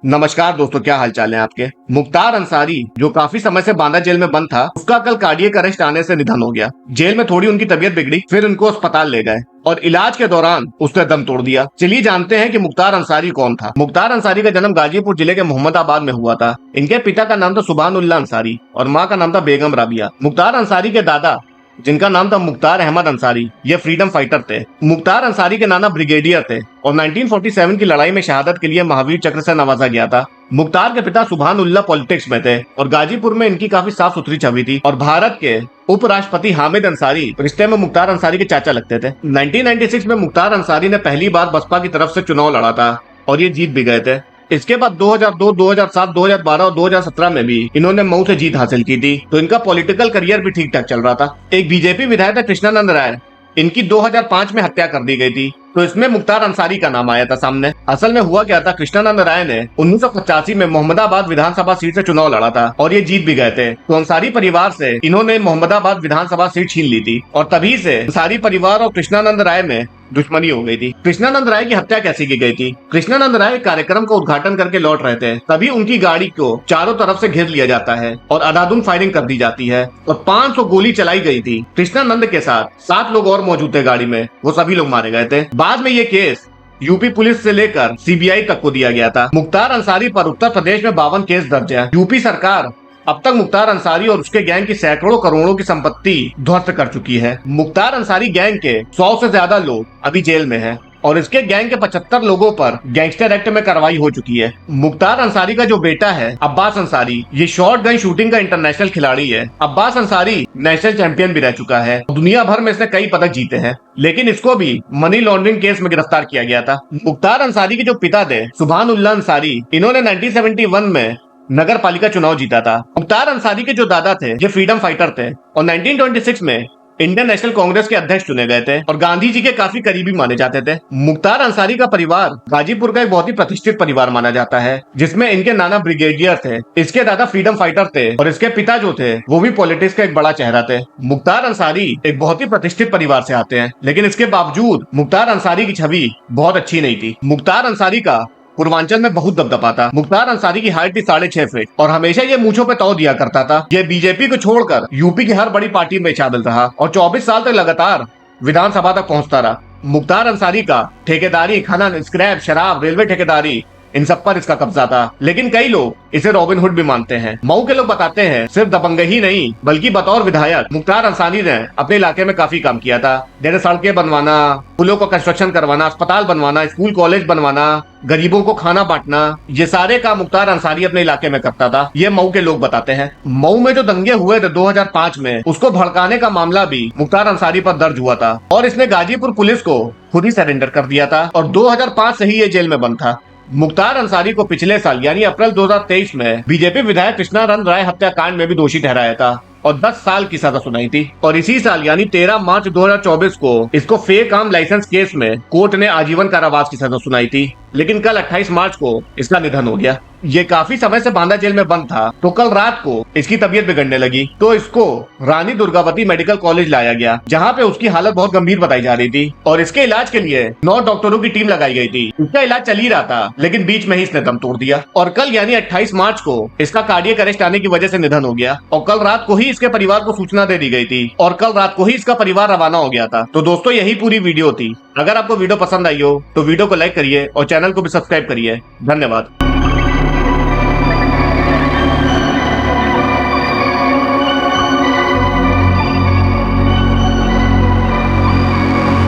नमस्कार दोस्तों, क्या हाल चाल है आपके। मुख्तार अंसारी जो काफी समय से बांदा जेल में बंद था, उसका कल कार्डियक अरेस्ट आने से निधन हो गया। जेल में थोड़ी उनकी तबीयत बिगड़ी, फिर उनको अस्पताल ले गए और इलाज के दौरान उसने दम तोड़ दिया। चलिए जानते हैं कि मुख्तार अंसारी कौन था। मुख्तार अंसारी का जन्म गाजीपुर जिले के मोहम्मदाबाद में हुआ था। इनके पिता का नाम था सुभानुल्लाह अंसारी और माँ का नाम था बेगम राबिया। मुख्तार अंसारी के दादा, जिनका नाम था मुख्तार अहमद अंसारी, ये फ्रीडम फाइटर थे। मुख्तार अंसारी के नाना ब्रिगेडियर थे और 1947 की लड़ाई में शहादत के लिए महावीर चक्र से नवाजा गया था। मुख्तार के पिता सुभानुल्लाह पॉलिटिक्स में थे और गाजीपुर में इनकी काफी साफ सुथरी छवि थी और भारत के उपराष्ट्रपति हामिद अंसारी रिश्ते में मुख्तार अंसारी के चाचा लगते थे। 1996 में मुख्तार अंसारी ने पहली बार बसपा की तरफ से चुनाव लड़ा था और ये जीत भी गए थे। इसके बाद 2002, 2007, 2012 और 2017 में भी इन्होंने मऊ से जीत हासिल की थी, तो इनका पॉलिटिकल करियर भी ठीक ठाक चल रहा था। एक बीजेपी विधायक था कृष्णानंद राय, इनकी 2005 में हत्या कर दी गई थी, तो इसमें मुख्तार अंसारी का नाम आया था सामने। असल में हुआ क्या था, कृष्णानंद राय ने 1985 में मोहम्मदाबाद विधानसभा सीट से चुनाव लड़ा था और ये जीत भी गए थे, तो अंसारी परिवार से इन्होंने मोहम्मदाबाद विधानसभा सीट छीन ली थी और तभी से अंसारी परिवार और कृष्णानंद राय में दुश्मनी हो गई थी। कृष्णानंद राय की हत्या कैसे की गई थी? कृष्णानंद राय कार्यक्रम का उद्घाटन करके लौट रहे थे, तभी उनकी गाड़ी को चारों तरफ से घेर लिया जाता है और अंधाधुंध फायरिंग कर दी जाती है और 500 गोली चलाई गई थी। कृष्णानंद के साथ 7 लोग और मौजूद थे गाड़ी में, वो सभी लोग मारे गए थे। बाद में ये केस यूपी पुलिस से लेकर सीबीआई तक को दिया गया था। मुख्तार अंसारी पर उत्तर प्रदेश में 52 केस दर्ज है। यूपी सरकार अब तक मुख्तार अंसारी और उसके गैंग की सैकड़ों करोड़ों की संपत्ति ध्वस्त कर चुकी है। मुख्तार अंसारी गैंग के 100 से ज्यादा लोग अभी जेल में हैं और इसके गैंग के 75 लोगों पर गैंगस्टर एक्ट में कार्रवाई हो चुकी है। मुख्तार अंसारी का जो बेटा है अब्बास अंसारी, ये शॉर्ट गन शूटिंग का इंटरनेशनल खिलाड़ी है। अब्बास अंसारी नेशनल चैंपियन भी रह चुका है, दुनिया भर में इसने कई पदक जीते हैं, लेकिन इसको भी मनी लॉन्ड्रिंग केस में गिरफ्तार किया गया था। मुख्तार अंसारी के जो पिता थे सुभानुल्लाह अंसारी, इन्होंने 1971 में नगर पालिका चुनाव जीता था। मुख्तार अंसारी के जो दादा थे ये फ्रीडम फाइटर थे और 1926 में इंडियन नेशनल कांग्रेस के अध्यक्ष चुने गए थे और गांधी जी के काफी करीबी माने जाते थे। मुख्तार अंसारी का परिवार गाजीपुर का एक बहुत ही प्रतिष्ठित परिवार माना जाता है, जिसमें इनके नाना ब्रिगेडियर थे, इसके दादा फ्रीडम फाइटर थे और इसके पिता जो थे वो भी पॉलिटिक्स का एक बड़ा चेहरा थे। मुख्तार अंसारी एक बहुत ही प्रतिष्ठित परिवार से आते हैं, लेकिन इसके बावजूद मुख्तार अंसारी की छवि बहुत अच्छी नहीं थी। मुख्तार अंसारी का पूर्वांचल में बहुत दबदबा था। मुख्तार अंसारी की हाइट थी 6.5 फीट और हमेशा ये मूंछों पे तौ दिया करता था। ये बीजेपी को छोड़कर यूपी की हर बड़ी पार्टी में शामिल रहा और 24 साल तक लगातार विधानसभा तक पहुंचता रहा। मुख्तार अंसारी का ठेकेदारी, खनन, स्क्रैप, शराब, रेलवे ठेकेदारी, इन सब पर इसका कब्जा था, लेकिन कई लोग इसे रॉबिन हुड भी मानते हैं। मऊ के लोग बताते हैं सिर्फ दबंग ही नहीं बल्कि बतौर विधायक मुख्तार अंसारी ने अपने इलाके में काफी काम किया था, जैसे सड़कें बनवाना, पुलों को कंस्ट्रक्शन करवाना, अस्पताल बनवाना, स्कूल कॉलेज बनवाना, गरीबों को खाना बांटना, ये सारे काम मुख्तार अंसारी अपने इलाके में करता था, ये मऊ के लोग बताते हैं। मऊ में जो दंगे हुए थे 2005 में, उसको भड़काने का मामला भी मुख्तार अंसारी पर दर्ज हुआ था और इसने गाजीपुर पुलिस को खुद ही सरेंडर कर दिया था और 2005 से ही ये जेल में बंद था। मुख्तार अंसारी को पिछले साल यानी अप्रैल 2023 में बीजेपी विधायक कृष्णानंद राय हत्याकांड में भी दोषी ठहराया था और 10 साल की सजा सुनाई थी और इसी साल यानी 13 मार्च 2024 को इसको फेक आर्म लाइसेंस केस में कोर्ट ने आजीवन कारावास की सजा सुनाई थी, लेकिन कल 28 मार्च को इसका निधन हो गया। ये काफी समय से बांदा जेल में बंद था, तो कल रात को इसकी तबीयत बिगड़ने लगी, तो इसको रानी दुर्गावती मेडिकल कॉलेज लाया गया, जहाँ पे उसकी हालत बहुत गंभीर बताई जा रही थी और इसके इलाज के लिए 9 डॉक्टरों की टीम लगाई गई थी। इसका इलाज चल ही रहा था, लेकिन बीच में ही इसने दम तोड़ दिया और कल यानी 28 मार्च को इसका कार्डियक अरेस्ट आने की वजह से निधन हो गया और कल रात को ही इसके परिवार को सूचना दे दी गई थी और कल रात को ही इसका परिवार रवाना हो गया था। तो दोस्तों, यही पूरी वीडियो थी। अगर आपको वीडियो पसंद आई हो तो वीडियो को लाइक करिए और चैनल को भी सब्सक्राइब करिए। धन्यवाद।